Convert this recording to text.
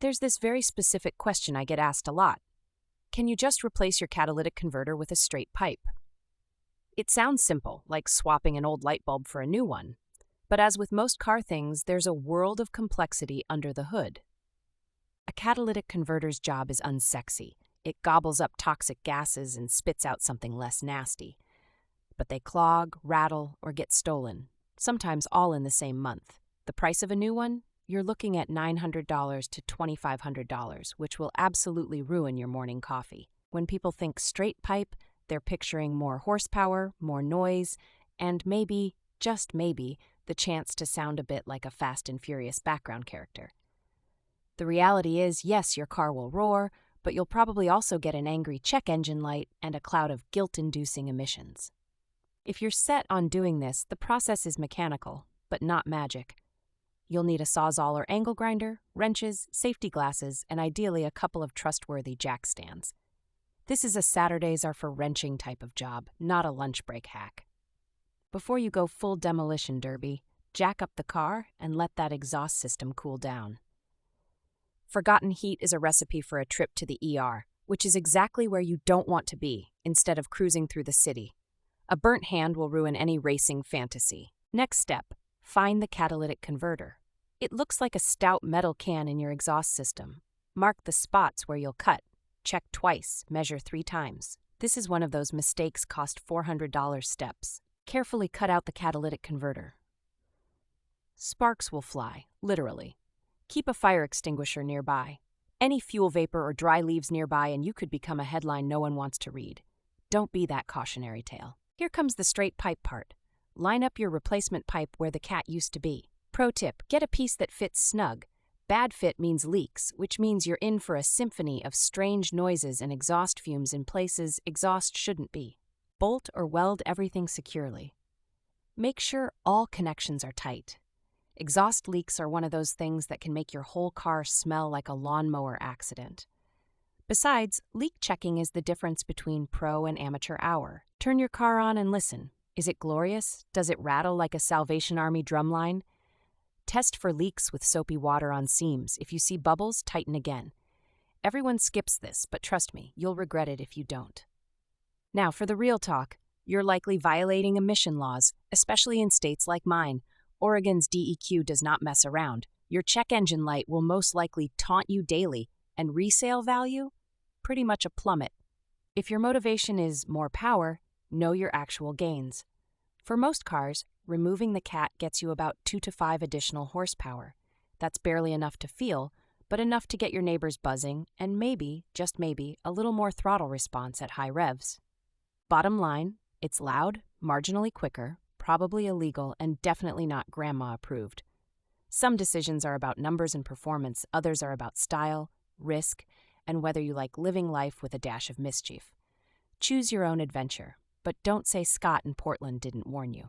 There's this very specific question I get asked a lot. Can you just replace your catalytic converter with a straight pipe? It sounds simple, like swapping an old light bulb for a new one. But as with most car things, there's a world of complexity under the hood. A catalytic converter's job is unsexy. It gobbles up toxic gases and spits out something less nasty. But they clog, rattle, or get stolen, sometimes all in the same month. The price of a new one? You're looking at $900 to $2,500, which will absolutely ruin your morning coffee. When people think straight pipe, they're picturing more horsepower, more noise, and maybe, just maybe, the chance to sound a bit like a Fast and Furious background character. The reality is, yes, your car will roar, but you'll probably also get an angry check engine light and a cloud of guilt-inducing emissions. If you're set on doing this, the process is mechanical, but not magic. You'll need a Sawzall or angle grinder, wrenches, safety glasses, and ideally a couple of trustworthy jack stands. This is a Saturdays are for wrenching type of job, not a lunch break hack. Before you go full demolition derby, jack up the car and let that exhaust system cool down. Forgotten heat is a recipe for a trip to the ER, which is exactly where you don't want to be, instead of cruising through the city. A burnt hand will ruin any racing fantasy. Next step, find the catalytic converter. It looks like a stout metal can in your exhaust system. Mark the spots where you'll cut. Check twice, measure 3 times. This is one of those mistakes cost $400 steps. Carefully cut out the catalytic converter. Sparks will fly, literally. Keep a fire extinguisher nearby. Any fuel vapor or dry leaves nearby and you could become a headline no one wants to read. Don't be that cautionary tale. Here comes the straight pipe part. Line up your replacement pipe where the cat used to be. Pro tip, get a piece that fits snug. Bad fit means leaks, which means you're in for a symphony of strange noises and exhaust fumes in places exhaust shouldn't be. Bolt or weld everything securely. Make sure all connections are tight. Exhaust leaks are one of those things that can make your whole car smell like a lawnmower accident. Besides, leak checking is the difference between pro and amateur hour. Turn your car on and listen. Is it glorious? Does it rattle like a Salvation Army drumline? Test for leaks with soapy water on seams. If you see bubbles, tighten again. Everyone skips this, but trust me, you'll regret it if you don't. Now, for the real talk, you're likely violating emission laws, especially in states like mine. Oregon's DEQ does not mess around. Your check engine light will most likely taunt you daily, and resale value? Pretty much a plummet. If your motivation is more power, know your actual gains. For most cars, removing the cat gets you about 2 to 5 additional horsepower. That's barely enough to feel, but enough to get your neighbors buzzing and maybe, just maybe, a little more throttle response at high revs. Bottom line, it's loud, marginally quicker, probably illegal, and definitely not grandma approved. Some decisions are about numbers and performance, others are about style, risk, and whether you like living life with a dash of mischief. Choose your own adventure, but don't say Scott in Portland didn't warn you.